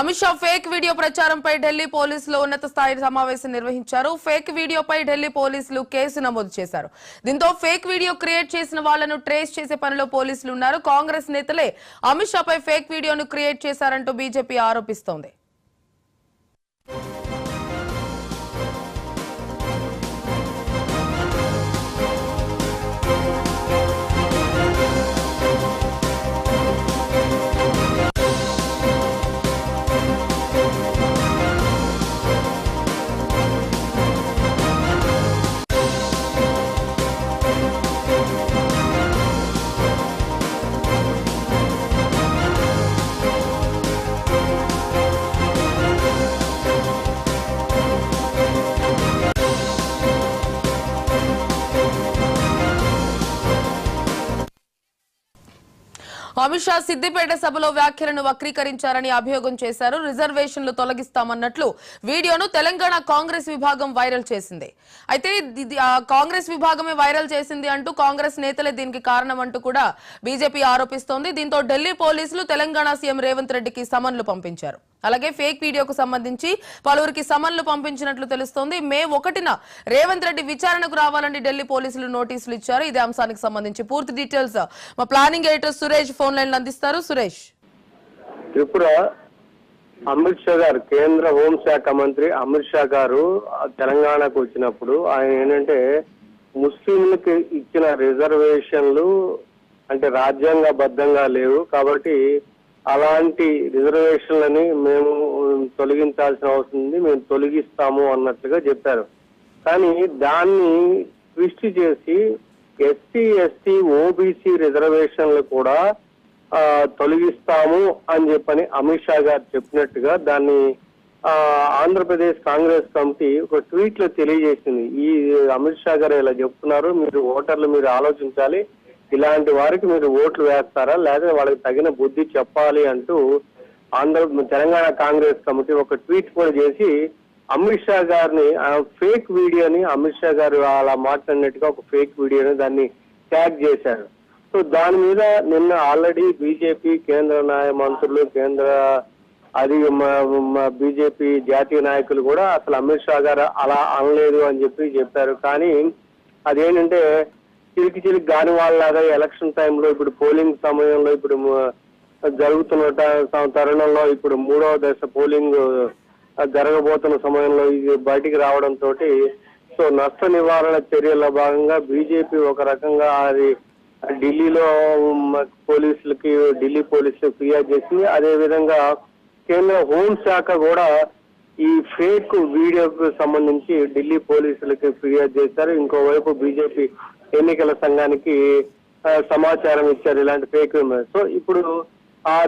Amit Shah fake video ప్రచారంపై Delhi పోలీసులు ఉన్నత స్థాయి సమావేశం నిర్వహించారు. ఫేక్ వీడియోపై ఢిల్లీ పోలీసులు కేసు నమోదు చేశారు. దీంతో ఫేక్ వీడియో క్రియేట్ చేసిన వాళ్లను ట్రేస్ చేసే పనిలో పోలీసులు ఉన్నారు. కాంగ్రెస్ నేతలే అమిత్ షాపై ఫేక్ వీడియోను క్రియేట్ చేశారంటూ బీజేపీ ఆరోపిస్తోంది. అమిత్ షా సిద్దిపేట సభలో వ్యాఖ్యలను వక్రీకరించారని అభియోగం చేశారు. రిజర్వేషన్లు తొలగిస్తామన్నట్లు వీడియోను తెలంగాణ కాంగ్రెస్ విభాగం వైరల్ చేసింది. అయితే కాంగ్రెస్ విభాగమే వైరల్ చేసింది అంటూ కాంగ్రెస్ నేతలే దీనికి కారణం అంటూ కూడా బీజేపీ ఆరోపిస్తోంది. దీంతో ఢిల్లీ పోలీసులు తెలంగాణ సీఎం రేవంత్ రెడ్డికి సమన్లు పంపించారు. అలాగే ఫేక్ వీడియోకు సంబంధించి పలువురికి సమన్లు పంపించినట్లు తెలుస్తోంది. మే 1న రేవంత్ రెడ్డి విచారణకు రావాలని ఢిల్లీ పోలీసులు నోటీసులు ఇచ్చారు. ఇదే అంశానికి సంబంధించి పూర్తి డీటెయిల్స్ మా planning editor Suresh phone line అందిస్తారు. సురేష్, త్రిపుర అమిత్ షా గారు, కేంద్ర హోంశాఖ మంత్రి అమిత్ షా గారు తెలంగాణకు వచ్చినప్పుడు ఆయన ఏంటంటే ముస్లింలకు ఇచ్చిన రిజర్వేషన్లు అంటే రాజ్యాంగబద్ధంగా లేవు కాబట్టి అలాంటి రిజర్వేషన్లని మేము తొలగించాల్సిన అవసరం ఉంది, మేము తొలగిస్తాము అన్నట్లుగా చెప్పారు. కానీ దాన్ని ట్విస్ట్ చేసి ఎస్సీ ఎస్టీ ఓబీసీ రిజర్వేషన్లు కూడా తొలగిస్తాము అని చెప్పని అమిత్ షా గారు చెప్పినట్టుగా దాన్ని ఆంధ్రప్రదేశ్ కాంగ్రెస్ కమిటీ ఒక ట్వీట్ లో తెలియజేసింది. ఈ అమిత్ షా గారు ఇలా చెప్తున్నారు, మీరు ఓటర్లు మీరు ఆలోచించాలి, ఇలాంటి వారికి మీరు ఓట్లు వేస్తారా లేదా వాళ్ళకి తగిన బుద్ధి చెప్పాలి అంటూ తెలంగాణ కాంగ్రెస్ కమిటీ ఒక ట్వీట్ కూడా చేసి అమిత్ షా గారిని ఫేక్ వీడియోని అమిత్ షా గారు అలా మాట్లాడినట్టుగా ఒక ఫేక్ వీడియోని దాన్ని ట్యాగ్ చేశారు. సో దాని మీద నిన్న ఆల్రెడీ బీజేపీ కేంద్ర మంత్రులు బీజేపీ జాతీయ నాయకులు కూడా అసలు అమిత్ షా గారు అలా అనలేదు అని చెప్పారు. కానీ అదేంటంటే చిలికి కాని వాళ్ళలాగా ఎలక్షన్ టైంలో ఇప్పుడు పోలింగ్ సమయంలో ఇప్పుడు జరుగుతున్న తరుణంలో ఇప్పుడు 3వ దశ పోలింగ్ జరగబోతున్న సమయంలో ఇది బయటికి రావడంతో సో నష్ట నివారణ చర్యల్లో భాగంగా బీజేపీ ఒక రకంగా అది ఢిల్లీ పోలీసులకు ఫిర్యాదు చేసింది. అదే విధంగా కేంద్ర హోంశాఖ కూడా ఈ ఫేక్ వీడియోకు సంబంధించి ఢిల్లీ పోలీసులకి ఫిర్యాదు చేశారు. ఇంకోవైపు బీజేపీ ఎన్నికల సంఘానికి సమాచారం ఇచ్చారు ఇలాంటి ఫేక్. సో ఇప్పుడు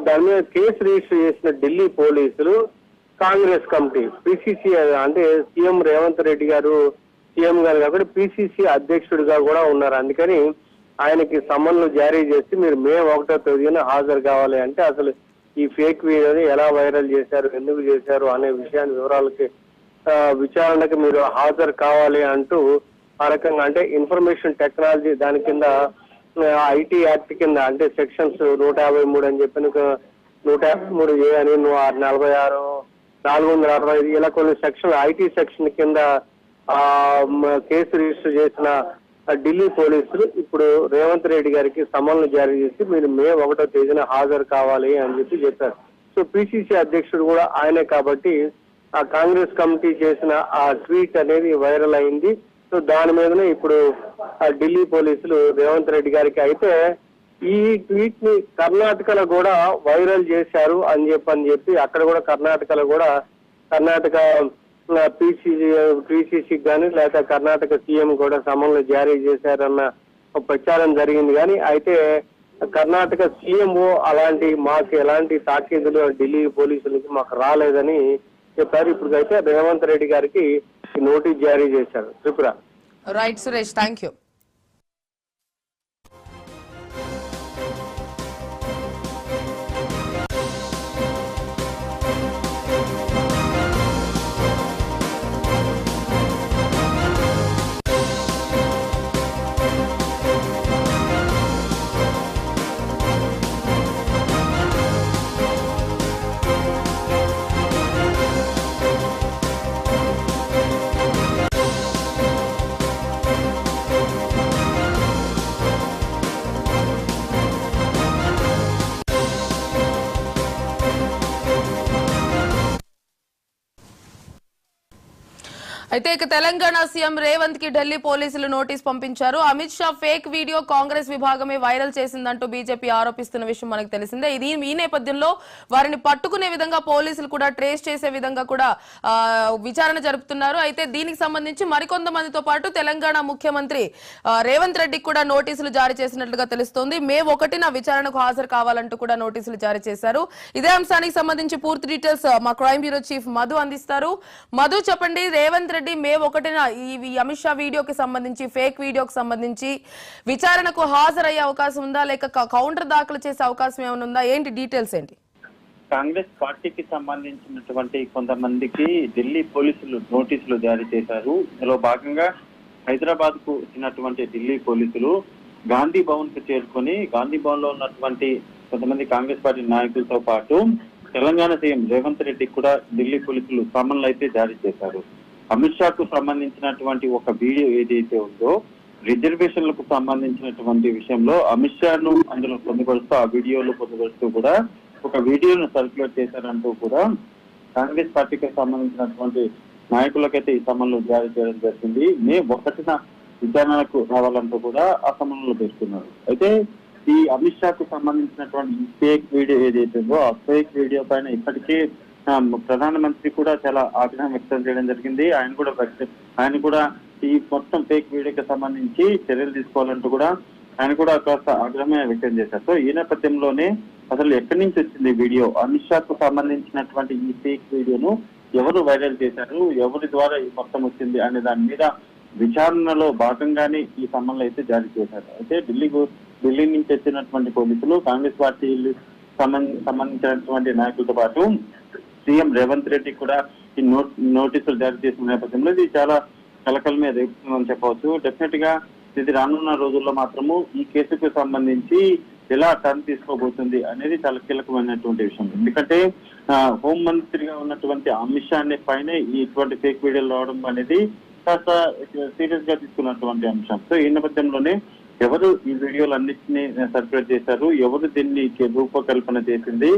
దాని మీద కేసు రిజిస్టర్ చేసిన ఢిల్లీ పోలీసులు కాంగ్రెస్ కమిటీ పిసిసి అంటే సీఎం రేవంత్ రెడ్డి గారు సీఎం గారు కాబట్టి పిసిసి అధ్యక్షుడిగా కూడా ఉన్నారు. అందుకని ఆయనకి సమన్లు జారీ చేసి మీరు మే 1వ తేదీన హాజరు కావాలి అంటే అసలు ఈ ఫేక్ వీడియోని ఎలా వైరల్ చేశారు, ఎందుకు చేశారు అనే విషయాన్ని వివరాలకి విచారణకు మీరు హాజరు కావాలి అంటూ ఆ రకంగా అంటే ఇన్ఫర్మేషన్ టెక్నాలజీ దాని కింద ఐటీ యాక్ట్ కింద అంటే సెక్షన్స్ 153 అని చెప్పిన 153 ఏ అని 46, 465 ఇలా కొన్ని సెక్షన్ ఐటీ సెక్షన్ కింద కేసు రిజిస్టర్ చేసిన ఢిల్లీ పోలీసులు ఇప్పుడు రేవంత్ రెడ్డి గారికి సమన్లు జారీ చేసి మీరు మే 1వ తేదీన హాజరు కావాలి అని చెప్పారు. సో పిసిసి అధ్యక్షుడు కూడా ఆయనే కాబట్టి ఆ కాంగ్రెస్ కమిటీ చేసిన ఆ ట్వీట్ అనేది వైరల్ అయింది. సో దాని మీదనే ఇప్పుడు ఢిల్లీ పోలీసులు రేవంత్ రెడ్డి గారికి అయితే ఈ ట్వీట్ ని కర్ణాటకలో కూడా వైరల్ చేశారు అని చెప్పి అక్కడ కూడా కర్ణాటక పిసిసి కానీ లేదా కర్ణాటక సీఎం కూడా సమన్లు జారీ చేశారన్న ప్రచారం జరిగింది. కానీ అయితే కర్ణాటక సీఎంఓ మాకు ఎలాంటి తాకీదులు ఢిల్లీ పోలీసులకి మాకు రాలేదని చెప్పారు. ఇప్పుడైతే రేవంత్ రెడ్డి గారికి నోటీస్ జారీ చేశారు. Tripura. Right Suresh, thank you. అయితే ఇక తెలంగాణ సీఎం రేవంత్ కి ఢిల్లీ పోలీసులు నోటీస్ పంపించారు. అమిత్ షా ఫేక్ వీడియో కాంగ్రెస్ విభాగమే వైరల్ చేసిందంటూ బీజేపీ ఆరోపిస్తున్న విషయం మనకు తెలిసిందే. ఈ నేపథ్యంలో వారిని పట్టుకునే విధంగా పోలీసులు కూడా ట్రేస్ చేసే విధంగా కూడా విచారణ జరుపుతున్నారు. అయితే దీనికి సంబంధించి మరికొంతమందితో పాటు తెలంగాణ ముఖ్యమంత్రి రేవంత్ రెడ్డికి కూడా నోటీసులు జారీ చేసినట్లుగా తెలుస్తోంది. మే 1న విచారణకు హాజరు కావాలంటూ కూడా నోటీసులు జారీ చేశారు. ఇదే అంశానికి సంబంధించి పూర్తి డీటెయిల్స్ మా క్రైమ్ బ్యూరో చీఫ్ మధు అందిస్తారు. మధు, చెప్పండి, రేవంత్ రెడ్డి మే 1న ఈ అమిత్ షా వీడియోకి సంబంధించి ఫేక్ వీడియోకి సంబంధించి విచారణకు హాజరయ్యే అవకాశం ఉందా, లేక కౌంటర్ దాఖలు చేసే అవకాశం ఏమైనా ఉందా? ఏంటి డీటెయిల్స్ ఏంటి? కాంగ్రెస్ పార్టీకి సంబంధించినటువంటి కొంతమందికి ఢిల్లీ పోలీసులు నోటీసులు జారీ చేశారు. ఇందులో భాగంగా హైదరాబాద్ కు వచ్చినటువంటి ఢిల్లీ పోలీసులు గాంధీ భవన్ కు చేరుకొని గాంధీ భవన్ లో ఉన్నటువంటి కొంతమంది కాంగ్రెస్ పార్టీ నాయకులతో పాటు తెలంగాణ సీఎం రేవంత్ రెడ్డికి కూడా ఢిల్లీ పోలీసులు సమన్లు అయితే జారీ చేశారు. అమిత్ షా కు సంబంధించినటువంటి ఒక వీడియో ఏదైతే ఉందో రిజర్వేషన్లకు సంబంధించినటువంటి విషయంలో అమిత్ షాను అందులో పొందుపరుస్తూ ఆ వీడియోలో పొందుపరుస్తూ కూడా ఒక వీడియోను సర్క్యులేట్ చేశారంటూ కూడా కాంగ్రెస్ పార్టీకి సంబంధించినటువంటి నాయకులకైతే ఈ సమన్లు జారీ చేయడం జరిగింది. మే 1న విచారణకు రావాలంటూ కూడా ఆ సమన్లు పేర్కొన్నారు. అయితే ఈ అమిత్ షా కు సంబంధించినటువంటి ఫేక్ వీడియో ఏదైతే ఉందో ఆ ఫేక్ వీడియో పైన ఇప్పటికే ప్రధానమంత్రి కూడా చాలా ఆగ్రహం వ్యక్తం చేయడం జరిగింది. ఆయన కూడా ఈ మొత్తం ఫేక్ వీడియోకి సంబంధించి చర్యలు తీసుకోవాలంటూ కూడా ఆయన కూడా కాస్త ఆగ్రహమే వ్యక్తం చేశారు. సో ఈ నేపథ్యంలోనే అసలు ఎక్కడి నుంచి వచ్చింది వీడియో, అమిత్ షా కు సంబంధించినటువంటి ఈ ఫేక్ వీడియోను ఎవరు వైరల్ చేశారు, ఎవరి ద్వారా ఈ మొత్తం వచ్చింది అనే దాని మీద విచారణలో భాగంగానే ఈ సమన్లు అయితే జారీ చేశారు. అయితే ఢిల్లీ నుంచి వచ్చినటువంటి పోలీసులు కాంగ్రెస్ పార్టీ సంబంధించినటువంటి నాయకులతో పాటు సీఎం రేవంత్ రెడ్డి కూడా ఈ నోటీసులు జారీ చేసిన నేపథ్యంలో ఇది చాలా కలకలమే రేపుతుందని చెప్పవచ్చు. డెఫినెట్ గా ఇది రానున్న రోజుల్లో మాత్రము ఈ కేసుకు సంబంధించి ఎలా టర్న్ తీసుకోబోతుంది అనేది చాలా కీలకమైనటువంటి విషయం. ఎందుకంటే హోంమంత్రిగా ఉన్నటువంటి అమిత్ షా పైన ఇటువంటి ఫేక్ వీడియోలు రావడం అనేది కాస్త సీరియస్ గా తీసుకున్నటువంటి అంశం. సో ఈ నేపథ్యంలోనే ఎవరు ఈ వీడియోలన్నింటినీ సర్క్యులేట్ చేశారు, ఎవరు దీన్ని రూపకల్పన చేసింది,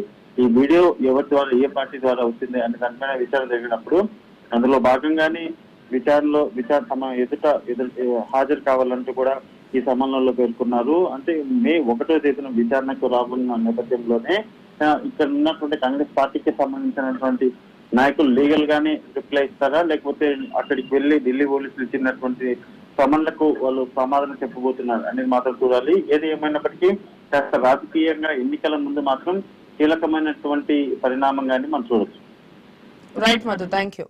ఈ వీడియో ఎవరి ద్వారా ఏ పార్టీ ద్వారా వచ్చింది అనే దానిపైన విచారణ జరిగినప్పుడు అందులో భాగంగానే తమ ఎదుట హాజరు కావాలంటూ కూడా ఈ సమన్వయంలో పేర్కొన్నారు. అంటే మే 1వ తేదీన విచారణకు రాబోతున్న నేపథ్యంలోనే ఇక్కడ ఉన్నటువంటి కాంగ్రెస్ పార్టీకి సంబంధించినటువంటి నాయకులు లీగల్ గానే రిప్లై ఇస్తారా, లేకపోతే అక్కడికి వెళ్లి ఢిల్లీ పోలీసులు ఇచ్చినటువంటి సమన్లకు వాళ్ళు సమాధానం చెప్పబోతున్నారు అనేది మాత్రం చూడాలి. ఏది ఏమైనప్పటికీ కాస్త రాజకీయంగా ఎన్నికల ముందు మాత్రం కీలకమైనటువంటి పరిణామంగానే మనం చూడొచ్చు. Right Madhu, thank you.